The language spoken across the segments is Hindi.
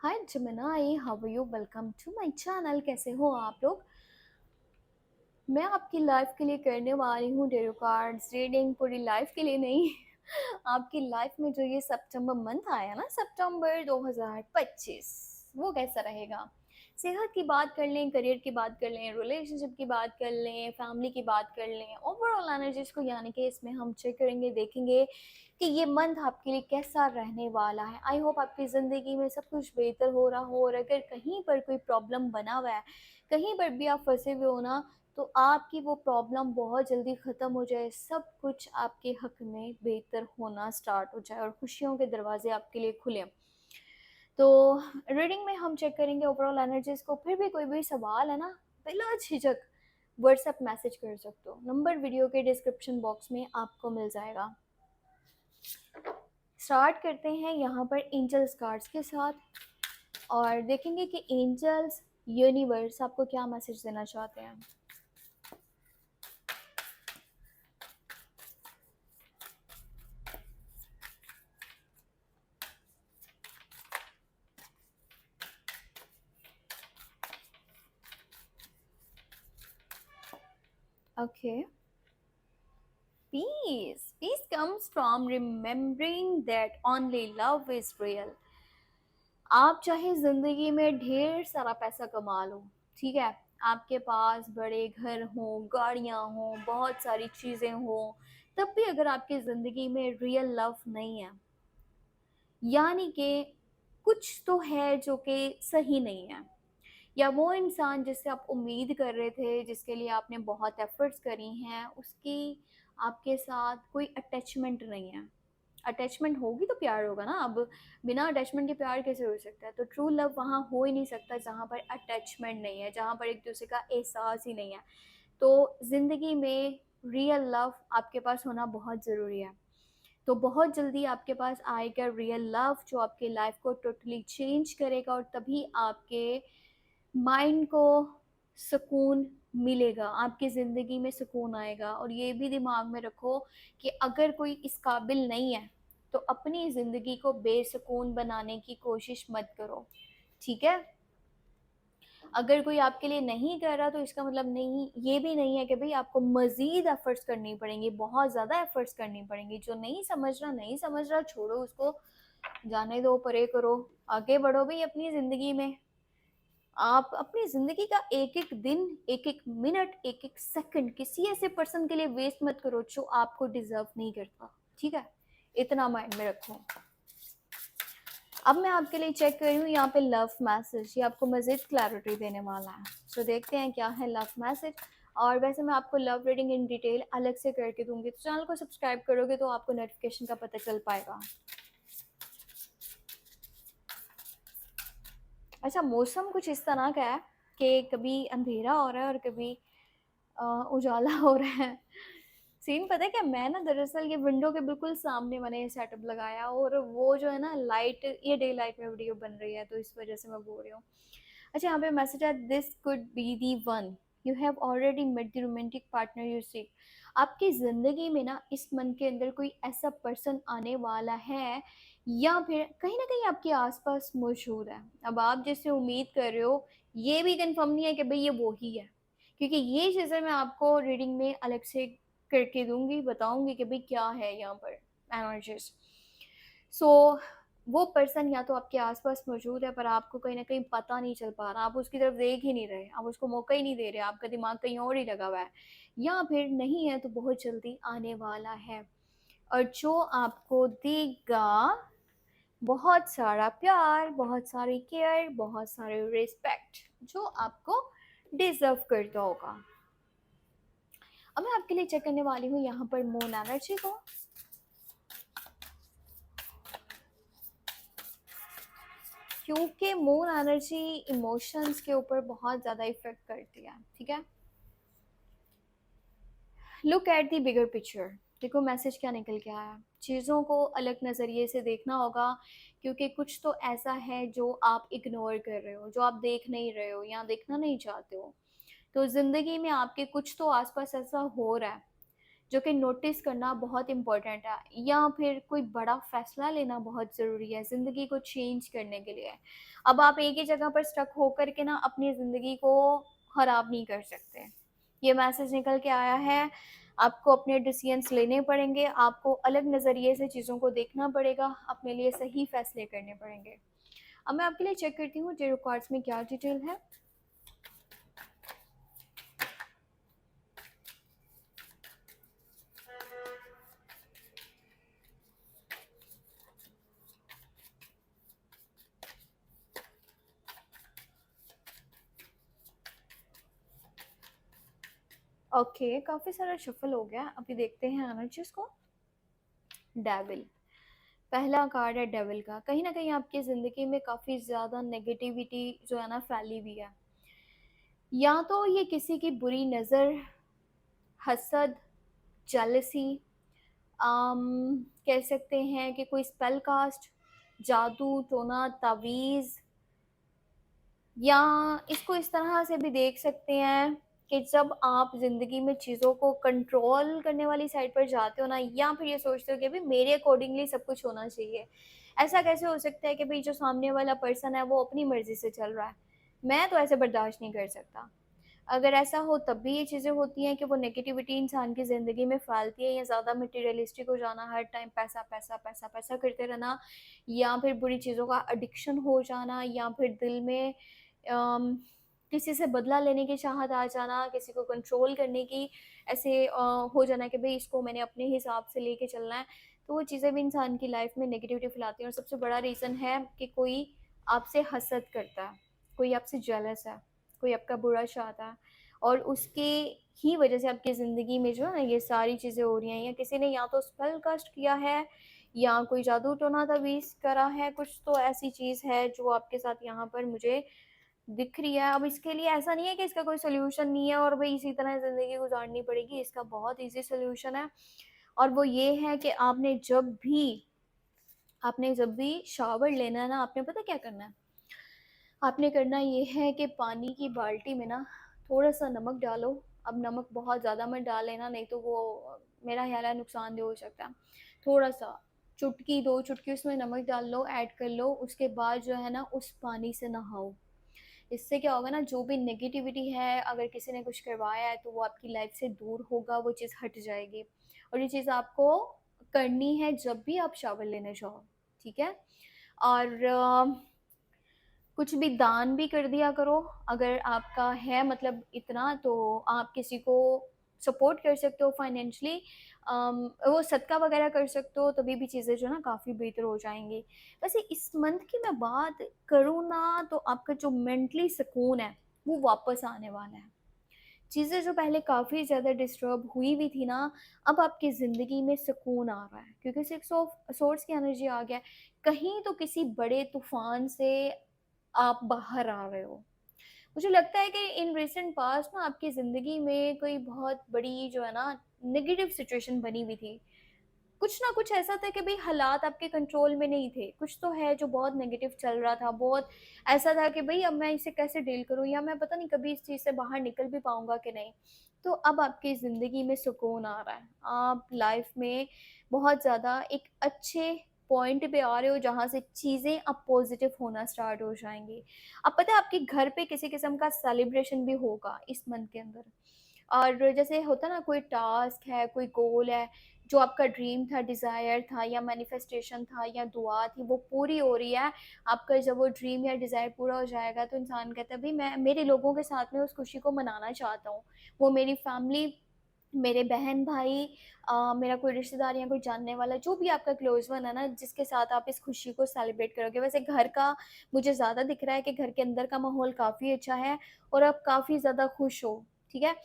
Hi Jamunai, how are you? Welcome to my channel. कैसे हो आप लोग? मैं आपकी लाइफ के लिए करने वाली हूँ टेरो कार्ड्स रीडिंग, पूरी लाइफ के लिए नहीं। आपकी लाइफ में जो ये सितंबर मंथ आया ना, सितंबर 2025, वो कैसा रहेगा? सेहत की बात कर लें, करियर की बात कर लें, रिलेशनशिप की बात कर लें, फैमिली की बात कर लें, ओवरऑल एनर्जीज को यानी कि इसमें हम चेक करेंगे, देखेंगे कि ये मंथ आपके लिए कैसा रहने वाला है। आई होप आपकी ज़िंदगी में सब कुछ बेहतर हो रहा हो, और अगर कहीं पर कोई प्रॉब्लम बना हुआ है, कहीं पर भी आप फंसे हुए हो ना, तो आपकी वो प्रॉब्लम बहुत जल्दी ख़त्म हो जाए, सब कुछ आपके हक में बेहतर होना स्टार्ट हो जाए और खुशियों के दरवाजे आपके लिए खुले। तो रीडिंग में हम चेक करेंगे ओवरऑल एनर्जीज को। फिर भी कोई भी सवाल है ना, बिला झिझक व्हाट्सएप मैसेज कर सकते हो, नंबर वीडियो के डिस्क्रिप्शन बॉक्स में आपको मिल जाएगा। स्टार्ट करते हैं यहाँ पर एंजल्स कार्ड्स के साथ, और देखेंगे कि एंजल्स, यूनिवर्स आपको क्या मैसेज देना चाहते हैं। Okay, peace comes from remembering that only love is real। आप चाहे जिंदगी में ढेर सारा पैसा कमा लो, ठीक है, आपके पास बड़े घर हों, गाड़ियां हों, बहुत सारी चीजें हों, तब भी अगर आपकी जिंदगी में रियल लव नहीं है, यानी कि कुछ तो है जो कि सही नहीं है, या वो इंसान जिससे आप उम्मीद कर रहे थे, जिसके लिए आपने बहुत एफर्ट्स करी हैं, उसकी आपके साथ कोई अटैचमेंट नहीं है। अटैचमेंट होगी तो प्यार होगा ना, अब बिना अटैचमेंट के प्यार कैसे हो सकता है? तो ट्रू लव वहाँ हो ही नहीं सकता जहाँ पर अटैचमेंट नहीं है, जहाँ पर एक दूसरे का एहसास ही नहीं है। तो ज़िंदगी में रियल लव आपके पास होना बहुत ज़रूरी है। तो बहुत जल्दी आपके पास आएगा रियल लव, जो आपके लाइफ को टोटली चेंज करेगा, और तभी आपके माइंड को सुकून मिलेगा, आपकी ज़िंदगी में सुकून आएगा। और ये भी दिमाग में रखो कि अगर कोई इस काबिल नहीं है, तो अपनी ज़िंदगी को बेसुकून बनाने की कोशिश मत करो, ठीक है? अगर कोई आपके लिए नहीं कर रहा, तो इसका मतलब नहीं, ये भी नहीं है कि भाई आपको मज़ीद एफ़र्ट्स करनी पड़ेंगी, बहुत ज़्यादा एफ़र्ट्स करनी पड़ेंगी। जो नहीं समझ रहा, नहीं समझ रहा, छोड़ो उसको, जाने दो, परे करो, आगे बढ़ो भई अपनी ज़िंदगी में। आप अपनी ज़िंदगी का एक-एक दिन, एक-एक मिनट, एक-एक सेकंड किसी ऐसे पर्सन के लिए वेस्ट मत करो जो आपको डिज़र्व नहीं करता, ठीक है? इतना माइंड में रखो। अब मैं आपके लिए चेक कर रही हूँ यहाँ पे लव मैसेज, ये आपको मज़ीद क्लैरिटी देने वाला है। तो देखते हैं क्या है लव मैसेज। और वैसे मैं आपको लव रीडिंग इन डिटेल अलग से करके दूँगी, तो चैनल को सब्सक्राइब करोगे तो आपको नोटिफिकेशन का पता चल पाएगा। अच्छा, मौसम कुछ इस तरह का है कि कभी अंधेरा हो रहा है और कभी उजाला हो रहा है। सीन पता है क्या, मैं ना दरअसल ये विंडो के बिल्कुल सामने मैंने ये सेटअप लगाया, और वो जो है ना लाइट, ये डे लाइट में वीडियो बन रही है, तो इस वजह से मैं बोल रही हूँ। अच्छा, यहाँ पे मैसेज है, this could be the one you have already met the romantic partner you seek. आपकी ज़िंदगी में ना इस मन के अंदर कोई ऐसा पर्सन आने वाला है, या फिर कहीं ना कहीं आपके आसपास मौजूद है। अब आप जिससे उम्मीद कर रहे हो, ये भी कंफर्म नहीं है कि भाई ये वो ही है, क्योंकि ये चीज़ें मैं आपको रीडिंग में अलग से करके दूंगी, बताऊंगी कि भाई क्या है यहाँ पर एनर्जीज। सो वो पर्सन या तो आपके आसपास मौजूद है, पर आपको कहीं ना कहीं पता नहीं चल पा रहा, आप उसकी तरफ देख ही नहीं रहे, आप उसको मौका ही नहीं दे रहे, आपका दिमाग कहीं और ही लगा हुआ है, या फिर नहीं है तो बहुत जल्दी आने वाला है, और जो आपको देगा बहुत सारा प्यार, बहुत सारी केयर, बहुत सारे रिस्पेक्ट, जो आपको डिजर्व करता होगा। अब मैं आपके लिए चेक करने वाली हूँ यहाँ पर मून एनर्जी को। क्योंकि मून एनर्जी इमोशंस के ऊपर बहुत ज़्यादा इफेक्ट करती है, ठीक है? Look at the bigger picture. देखो मैसेज क्या निकल के आया। चीज़ों को अलग नज़रिए से देखना होगा, क्योंकि कुछ तो ऐसा है जो आप इग्नोर कर रहे हो, जो आप देख नहीं रहे हो या देखना नहीं चाहते हो। तो ज़िंदगी में आपके कुछ तो आसपास ऐसा हो रहा है जो कि नोटिस करना बहुत इम्पोर्टेंट है, या फिर कोई बड़ा फैसला लेना बहुत ज़रूरी है ज़िंदगी को चेंज करने के लिए। अब आप एक ही जगह पर स्टक होकर के ना अपनी ज़िंदगी को ख़राब नहीं कर सकते। ये मैसेज निकल के आया है, आपको अपने डिसीजंस लेने पड़ेंगे, आपको अलग नज़रिए से चीज़ों को देखना पड़ेगा, अपने लिए सही फैसले करने पड़ेंगे। अब मैं आपके लिए चेक करती हूँ टेरो कार्ड्स में क्या डिटेल है। ओके, काफ़ी सारा शफल हो गया। अभी देखते हैं एनर्जीज को। डेविल, पहला कार्ड है डेविल का। कहीं ना कहीं आपकी ज़िंदगी में काफ़ी ज़्यादा नेगेटिविटी जो है ना फैली हुई है, या तो ये किसी की बुरी नज़र, हसद, जेलसी, कह सकते हैं कि कोई स्पेल कास्ट, जादू टोना तावीज़, या इसको इस तरह से भी देख सकते हैं कि जब आप ज़िंदगी में चीज़ों को कंट्रोल करने वाली साइड पर जाते हो ना, या फिर ये सोचते हो कि भाई मेरे अकॉर्डिंगली सब कुछ होना चाहिए। ऐसा कैसे हो सकता है कि भाई जो सामने वाला पर्सन है वो अपनी मर्ज़ी से चल रहा है, मैं तो ऐसे बर्दाश्त नहीं कर सकता। अगर ऐसा हो तब भी ये चीज़ें होती हैं कि वो नेगेटिविटी इंसान की ज़िंदगी में फैलती है, या ज़्यादा मटेरियलिस्टिक हो जाना, हर टाइम पैसा पैसा पैसा पैसा करते रहना, या फिर बुरी चीज़ों का एडिक्शन हो जाना, या फिर दिल में अम, किसी से बदला लेने की चाहत आ जाना, किसी को कंट्रोल करने की ऐसे हो जाना कि भाई इसको मैंने अपने हिसाब से लेके चलना है। तो वो चीज़ें भी इंसान की लाइफ में नेगेटिविटी फैलाती हैं, और सबसे बड़ा रीज़न है कि कोई आपसे हसद करता है, कोई आपसे जेलस है, कोई आपका बुरा चाहता है, और उसके ही वजह से आपकी ज़िंदगी में जो है ना ये सारी चीज़ें हो रही हैं, या किसी ने या तो स्पेल कास्ट किया है, या कोई जादू टोना तवीज़ करा है, कुछ तो ऐसी चीज़ है जो आपके साथ यहाँ पर मुझे दिख रही है। अब इसके लिए ऐसा नहीं है कि इसका कोई सॉल्यूशन नहीं है और भई इसी तरह ज़िंदगी गुज़ारनी पड़ेगी, इसका बहुत ईज़ी सॉल्यूशन है, और वो ये है कि आपने जब भी शावर लेना है ना, आपने पता क्या करना है? आपने करना ये है कि पानी की बाल्टी में ना थोड़ा-सा नमक डालो। अब नमक बहुत ज़्यादा मत डाल लेना, नहीं तो वो मेरा ख़्याल है नुकसानदेह हो सकता है। थोड़ा-सा, चुटकी 2 चुटकी उसमें नमक डाल लो, ऐड कर लो, उसके बाद जो है ना उस पानी से नहाओ। इससे क्या होगा ना, जो भी नेगेटिविटी है, अगर किसी ने कुछ करवाया है तो वो आपकी लाइफ से दूर होगा, वो चीज़ हट जाएगी। और ये चीज़ आपको करनी है जब भी आप शावर लेने जाओ, ठीक है? और कुछ भी दान भी कर दिया करो, अगर आपका है मतलब इतना, तो आप किसी को सपोर्ट कर सकते हो फाइनेंशियली, वो सदका वगैरह कर सकते हो, तभी भी चीज़ें जो है ना काफ़ी बेहतर हो जाएंगी। वैसे इस मंथ की मैं बात करूँ ना, तो आपका जो मेंटली सुकून है वो वापस आने वाला है। चीज़ें जो पहले काफ़ी ज़्यादा डिस्टर्ब हुई हुई थी ना, अब आपकी ज़िंदगी में सुकून आ रहा है, क्योंकि सिक्स ऑफ सोर्ड्स की एनर्जी आ गया है। कहीं तो किसी बड़े तूफान से आप बाहर आ रहे हो। मुझे लगता है कि इन रिसेंट पास्ट ना आपकी ज़िंदगी में कोई बहुत बड़ी जो है ना नेगेटिव सिचुएशन बनी हुई थी। कुछ ना कुछ ऐसा था कि भई हालात आपके कंट्रोल में नहीं थे। कुछ तो है जो बहुत नेगेटिव चल रहा था, बहुत ऐसा था कि भई अब मैं इसे कैसे डील करूँ, या मैं पता नहीं कभी इस चीज़ से बाहर निकल भी पाऊँगा कि नहीं। तो अब आपकी ज़िंदगी में सुकून आ रहा है। आप लाइफ़ में बहुत ज़्यादा एक अच्छे पॉइंट पे आ रहे हो, जहाँ से चीज़ें अब पॉज़िटिव होना स्टार्ट हो जाएँगी। अब पता है आपके घर पे किसी किस्म का सेलिब्रेशन भी होगा इस मंथ के अंदर। और जैसे होता है ना, कोई टास्क है, कोई गोल है, जो आपका ड्रीम था, डिज़ायर था, या मैनिफेस्टेशन था, या दुआ थी, वो पूरी हो रही है। आपका जब वो ड्रीम या डिज़ायर पूरा हो जाएगा तो इंसान कहता है भई मैं मेरे लोगों के साथ में उस खुशी को मनाना चाहता हूँ। वो मेरी फैमिली, मेरे बहन-भाई, मेरा कोई रिश्तेदार या कोई जानने वाला, जो भी आपका क्लोज़ वन है ना, जिसके साथ आप इस खुशी को सेलिब्रेट करोगे। वैसे घर का मुझे ज़्यादा दिख रहा है कि घर के अंदर का माहौल काफ़ी अच्छा है और आप काफ़ी ज़्यादा खुश हो, ठीक है?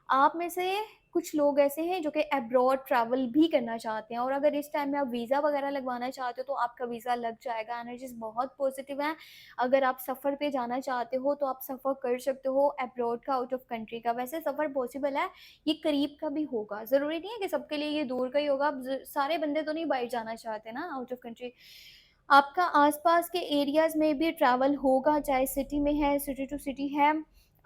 आप में से कुछ लोग ऐसे हैं जो कि अब्रॉड ट्रैवल भी करना चाहते हैं, और अगर इस टाइम में आप वीज़ा वगैरह लगवाना चाहते हो तो आपका वीज़ा लग जाएगा। एनर्जीज़ बहुत पॉजिटिव हैं। अगर आप सफ़र पे जाना चाहते हो तो आप सफ़र कर सकते हो अब्रॉड का, आउट ऑफ कंट्री का। वैसे सफ़र पॉसिबल है, ये करीब का भी होगा, ज़रूरी नहीं है कि सबके लिए ये दूर का ही होगा। अब सारे बंदे तो नहीं बाहर जाना चाहते ना आउट ऑफ कंट्री। आपका आसपास के एरियाज़ में भी ट्रैवल होगा, चाहे सिटी में है, सिटी टू सिटी है,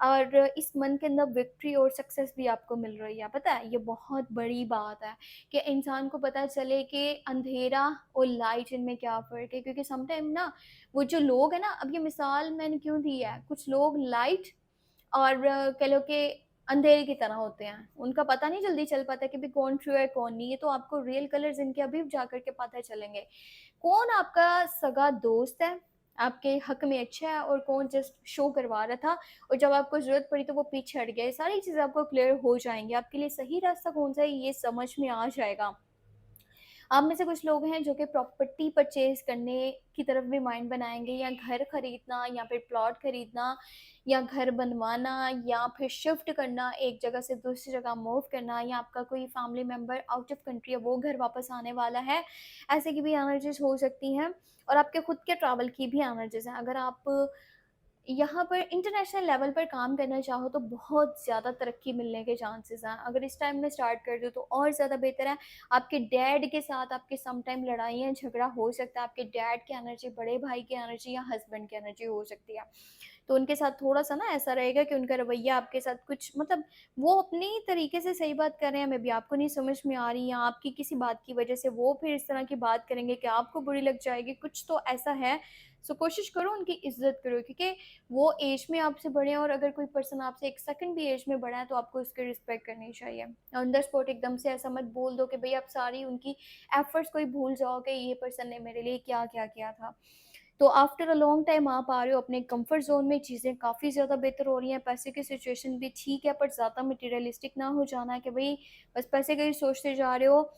और इस मंथ के अंदर विक्ट्री और सक्सेस भी आपको मिल रही है। पता है ये बहुत बड़ी बात है कि इंसान को पता चले कि अंधेरा और लाइट इनमें क्या फ़र्क है, क्योंकि समटाइम ना वो जो लोग हैं ना, अब ये मिसाल मैंने क्यों दी है, कुछ लोग लाइट और कह लो कि अंधेरे की तरह होते हैं, उनका पता नहीं जल्दी चल पाता कि भी कौन ट्रू है कौन नहीं। ये तो आपको रियल कलर्स इनके अभी जा करके पता चलेंगे, कौन आपका सगा दोस्त है, आपके हक में अच्छा है, और कौन जस्ट शो करवा रहा था और जब आपको ज़रूरत पड़ी तो वो पीछे हट गया। ये सारी चीज़ें आपको क्लियर हो जाएंगी, आपके लिए सही रास्ता कौन सा है ये समझ में आ जाएगा। आप में से कुछ लोग हैं जो कि प्रॉपर्टी परचेज करने की तरफ भी माइंड बनाएंगे, या घर खरीदना या फिर प्लॉट खरीदना या घर बनवाना या फिर शिफ्ट करना, एक जगह से दूसरी जगह मूव करना, या आपका कोई family member out of country है वो घर वापस आने वाला है, ऐसे की भी एनर्जीज हो सकती हैं। और आपके खुद के ट्रैवल की भी एनर्जीज हैं। अगर आप यहाँ पर इंटरनेशनल लेवल पर काम करना चाहो तो बहुत ज़्यादा तरक्की मिलने के चांसेस हैं। अगर इस टाइम में स्टार्ट कर दो तो और ज़्यादा बेहतर है। आपके डैड के साथ आपके सम टाइम लड़ाइयाँ झगड़ा हो सकता है, आपके डैड की एनर्जी, बड़े भाई की एनर्जी या हस्बैंड की एनर्जी हो सकती है। तो उनके साथ थोड़ा-सा ना ऐसा रहेगा कि उनका रवैया आपके साथ कुछ मतलब वो अपनी तरीके से सही बात कर रहे हैं, मे बी आपको नहीं समझ में आ रही, या आपकी किसी बात की वजह से वो फिर इस तरह की बात करेंगे कि आपको बुरी लग जाएगी, कुछ तो ऐसा है। सो कोशिश करो उनकी इज़्ज़त करो, क्योंकि वो एज में आपसे बड़े हैं, और अगर कोई पर्सन आपसे 1 सेकंड भी एज में बड़ा है तो आपको उसकी रिस्पेक्ट करनी चाहिए। ऑन द स्पॉट एकदम से ऐसा मत बोल दो कि भई आप सारी उनकी एफर्ट्स को ही भूल जाओ कि ये पर्सन ने मेरे लिए क्या-क्या किया था। तो आफ्टर अ लॉन्ग टाइम आप आ रहे हो अपने कंफर्ट ज़ोन में, चीज़ें काफ़ी ज़्यादा बेहतर हो रही हैं, पैसे की सिचुएशन भी ठीक है, पर ज़्यादा मटेरियलिस्टिक ना हो जाना है कि भई बस पैसे का ही सोचते जा रहे हो,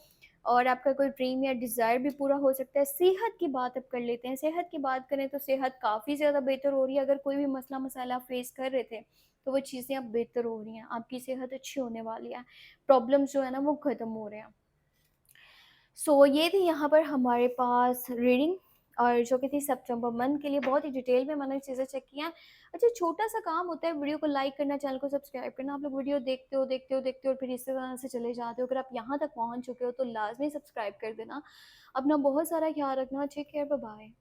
और आपका कोई ड्रीम या डिज़ायर भी पूरा हो सकता है। सेहत की बात अब कर लेते हैं। सेहत की बात करें तो सेहत काफ़ी ज़्यादा बेहतर हो रही है। अगर कोई भी मसला-मसाला आप फेस कर रहे थे, तो वो चीज़ें अब बेहतर हो रही हैं। आपकी सेहत अच्छी होने वाली है। प्रॉब्लम्स जो है ना वो ख़त्म हो रहे हैं। सो ये थी यहाँ पर हमारे पास रीडिंग, और जो कि थी सितंबर मंथ के लिए। बहुत ही डिटेल में मैंने चीज़ें चेक की हैं। अच्छा, छोटा सा काम होता है, वीडियो को लाइक करना, चैनल को सब्सक्राइब करना। आप लोग वीडियो देखते हो देखते हो देखते हो और फिर इसी तरह से चले जाते हो। अगर आप यहाँ तक पहुँच चुके हो तो लाजमी सब्सक्राइब कर देना। अपना बहुत सारा ख्याल रखना। Take care, bye bye.